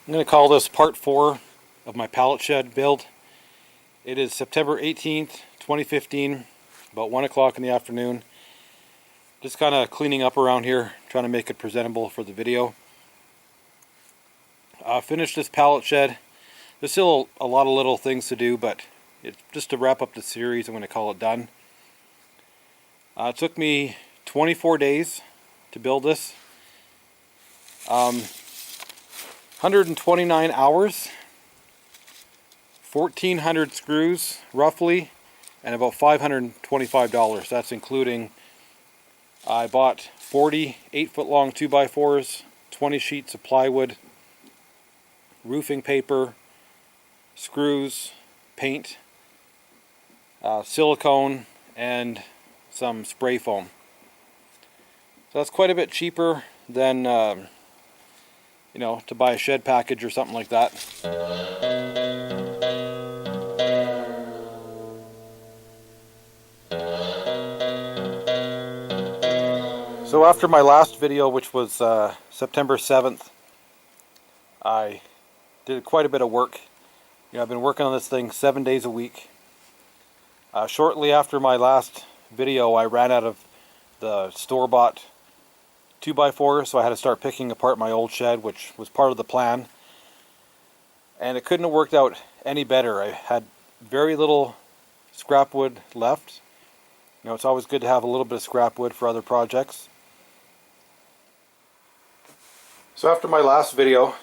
I'm going to call this part 4 of my pallet shed build. It is September 18th, 2015, about 1 o'clock in the afternoon. Just kind of cleaning up around here, trying to make it presentable for the video. Finished this pallet shed. There's still a lot of little things to do, but just to wrap up the series, I'm going to call it done. It took me 24 days to build this. 129 hours, 1,400 screws roughly, and about $525. That's including, I bought 40 8-foot long 2x4s, 20 sheets of plywood, roofing paper, screws, paint, silicone, and some spray foam. So that's quite a bit cheaper than you know, to buy a shed package or something like that. So after my last video, which was September 7th, I did quite a bit of work. You know, I've been working on this thing 7 days a week. Shortly after my last video, I ran out of the store-bought 2x4, so I had to start picking apart my old shed, which was part of the plan. And it couldn't have worked out any better. I had very little scrap wood left. You know, it's always good to have a little bit of scrap wood for other projects. So after my last video,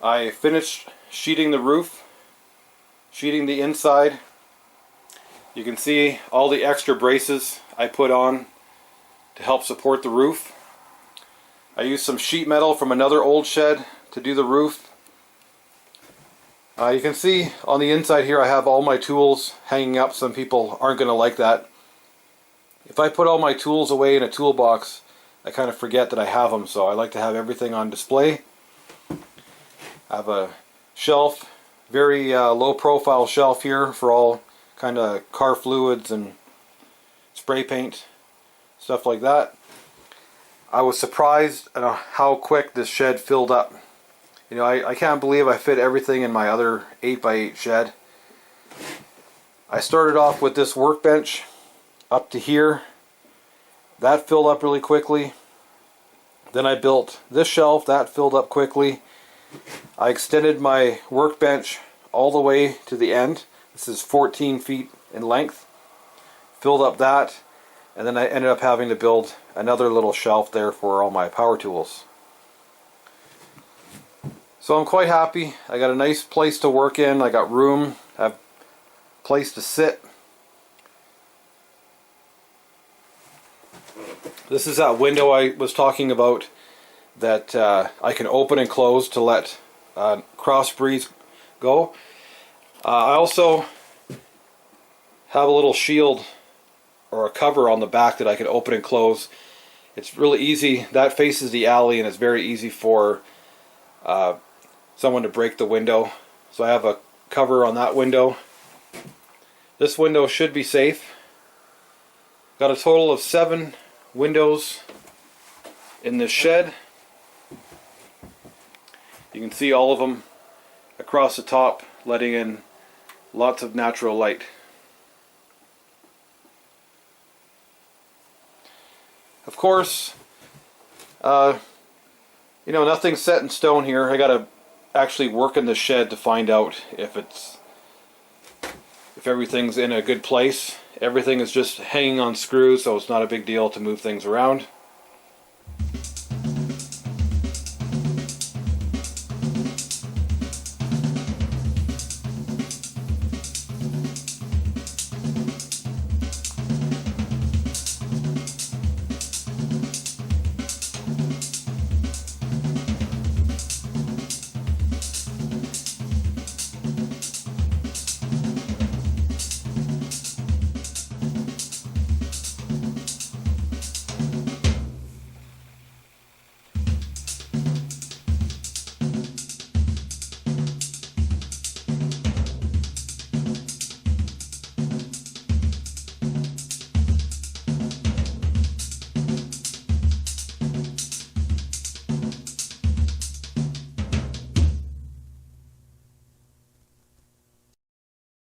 I finished sheeting the roof, sheeting the inside. You can see all the extra braces I put on to help support the roof. I used some sheet metal from another old shed to do the roof. You can see on the inside here I have all my tools hanging up. Some people aren't going to like that. If I put all my tools away in a toolbox, I kind of forget that I have them, so I like to have everything on display. I have a shelf, very low profile shelf here for all kind of car fluids and spray paint, stuff like that. I was surprised at how quick this shed filled up. You know, I can't believe I fit everything in my other 8x8 shed. I started off with this workbench up to here. That filled up really quickly. Then I built this shelf. That filled up quickly. I extended my workbench all the way to the end. This is 14 feet in length. Filled up that. And then I ended up having to build another little shelf there for all my power tools. So I'm quite happy. I got a nice place to work in. I got room. I have a place to sit. This is that window I was talking about that I can open and close to let cross breeze go. I also have a little shield or a cover on the back that I can open and close. It's really easy. That faces the alley and it's very easy for someone to break the window. So I have a cover on that window. This window should be safe. Got a total of 7 windows in this shed. You can see all of them across the top, letting in lots of natural light. Of course, you know, nothing's set in stone here. I gotta actually work in the shed to find out if everything's in a good place. Everything is just hanging on screws, so it's not a big deal to move things around.